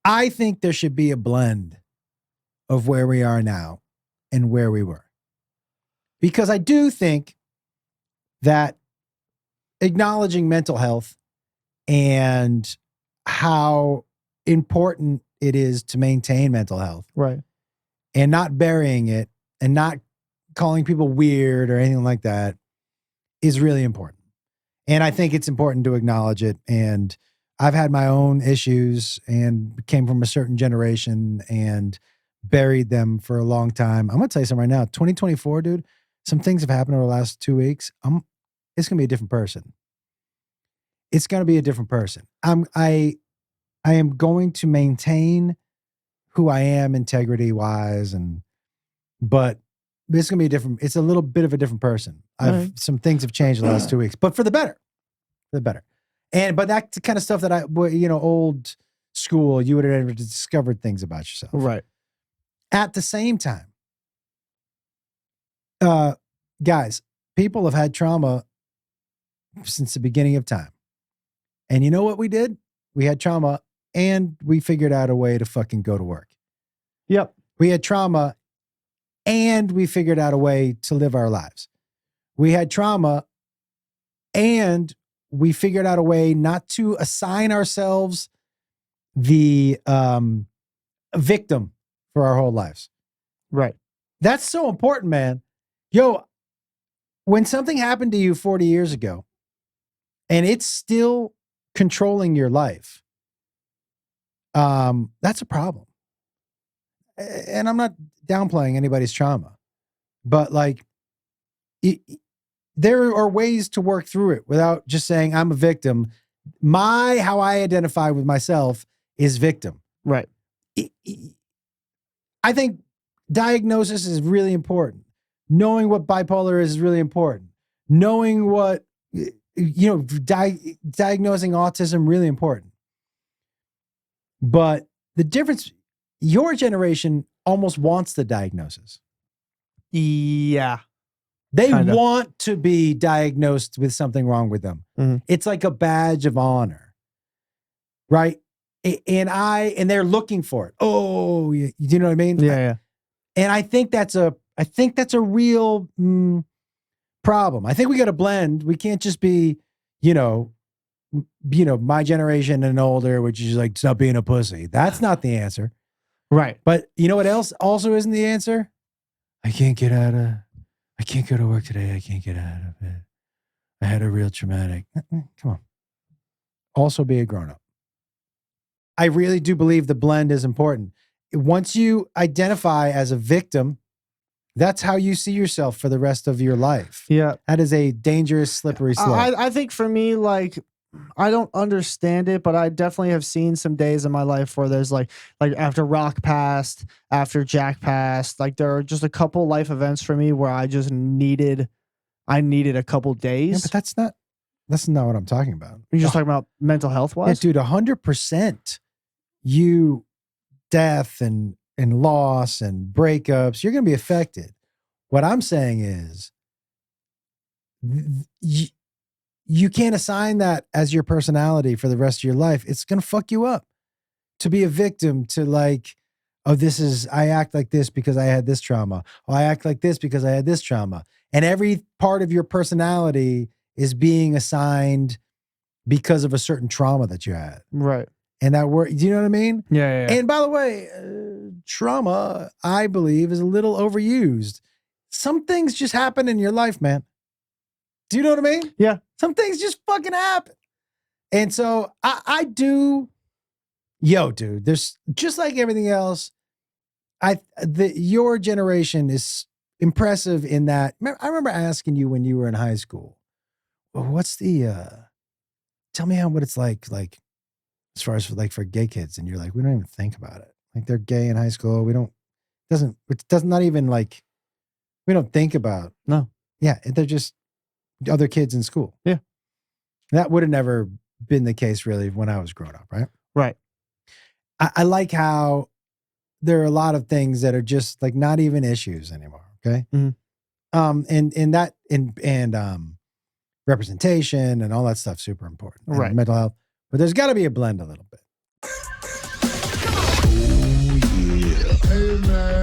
I think there should be a blend of where we are now and where we were. Because I do think that acknowledging mental health and how important it is to maintain mental health. Right. And not burying it and not calling people weird or anything like that is really important. And I think it's important to acknowledge it. And I've had my own issues and came from a certain generation and buried them for a long time. I'm going to tell you something right now. 2024, dude, some things have happened over the last 2 weeks. It's going to be a different person. It's going to be a different person. I am going to maintain who I am integrity wise but it's going to be different. It's a little bit of a different person. Some things have changed the last 2 weeks, but for the better, but that's the kind of stuff that old school, you would have never discovered things about yourself. Right. At the same time, guys, people have had trauma since the beginning of time. And you know what we did? We had trauma and we figured out a way to fucking go to work. Yep. We had trauma and we figured out a way to live our lives. We had trauma and we figured out a way not to assign ourselves the victim for our whole lives. Right. That's so important, man. Yo, when something happened to you 40 years ago and it's still controlling your life, that's a problem. And I'm not downplaying anybody's trauma, but like there are ways to work through it without just saying I'm a victim. How I identify with myself is victim. Right. I think diagnosis is really important. Knowing what bipolar is really important. Knowing what, diagnosing autism, really important. But the difference, your generation almost wants the diagnosis. Yeah. They want to be diagnosed with something wrong with them. Mm-hmm. It's like a badge of honor, right? And they're looking for it. Oh, you know what I mean? Yeah. And I think that's a real problem. I think we got to blend. We can't just be, my generation and older, which is like, stop being a pussy. That's not the answer. Right. But you know what else also isn't the answer? I can't go to work today. I can't get out of it. I had a real traumatic. Come on. Also be a grown-up. I really do believe the blend is important. Once you identify as a victim, that's how you see yourself for the rest of your life. Yeah. That is a dangerous, slippery slope. I think for me, like, I don't understand it, but I definitely have seen some days in my life where there's like after Rock passed, after Jack passed, like there are just a couple life events for me where I just needed a couple days. Yeah, but that's not what I'm talking about. You're just talking about mental health wise? Yeah, dude, 100%. Death and loss and breakups, you're going to be affected. What I'm saying is you can't assign that as your personality for the rest of your life. It's going to fuck you up to be a victim to like, oh, I act like this because I had this trauma. Oh, I act like this because I had this trauma. And every part of your personality is being assigned because of a certain trauma that you had. Right. And that word, do you know what I mean? Yeah. And by the way, trauma, I believe, is a little overused. Some things just happen in your life, man. Do you know what I mean? Yeah. Some things just fucking happen. And so I do, dude, there's just like everything else. Your generation is impressive in that. I remember asking you when you were in high school, well, what's tell me what it's like as far as for gay kids. And you're like, we don't even think about it. Like they're gay in high school. It does not even like, we don't think about. No. Yeah. They're just other kids in school. Yeah. That would have never been the case really when I was growing up. Right. Right. I like how there are a lot of things that are just like not even issues anymore. Okay. Mm-hmm. And representation and all that stuff, super important. Right. And mental health. But there's got to be a blend a little bit. Good night.